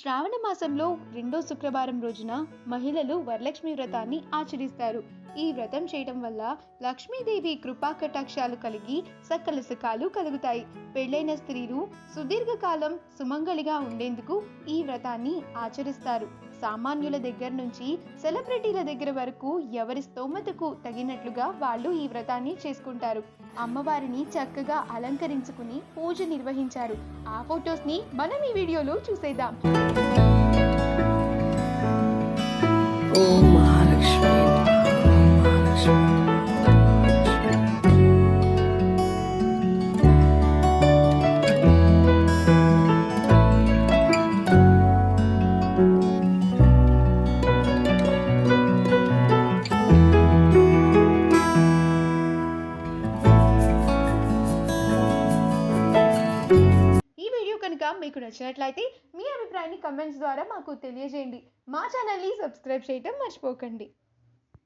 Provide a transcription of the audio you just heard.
శ్రావణ మాసంలో రెండో శుక్రవారం రోజున మహిళలు వరలక్ష్మి వ్రతాన్ని ఆచరిస్తారు. ఈ వ్రతం చేయటం వల్ల లక్ష్మీదేవి కృపా కటాక్షాలు కలిగి సకల సుఖాలు కలుగుతాయి. పెళ్ళైన స్త్రీలు సుదీర్ఘకాలం సుమంగళిగా ఉండేందుకు ఈ వ్రతాన్ని ఆచరిస్తారు. సామాన్యుల దగ్గర నుంచి సెలబ్రిటీల దగ్గర వరకు ఎవరి స్తోమతకు తగినట్లుగా వాళ్ళు ఈ వ్రతాన్ని చేసుకుంటారు. అమ్మవారిని చక్కగా అలంకరించుకుని పూజ నిర్వహించారు. ఆ ఫొటోస్ ని మనం ఈ వీడియోలో చూసేద్దాం. ఓం మహాలక్ష్మి కనుక మీకు నచ్చినట్లయితే మీ అభిప్రాయాన్ని కమెంట్స్ ద్వారా మాకు తెలియజేయండి. మా ఛానల్ని సబ్స్క్రైబ్ చేయటం మర్చిపోకండి.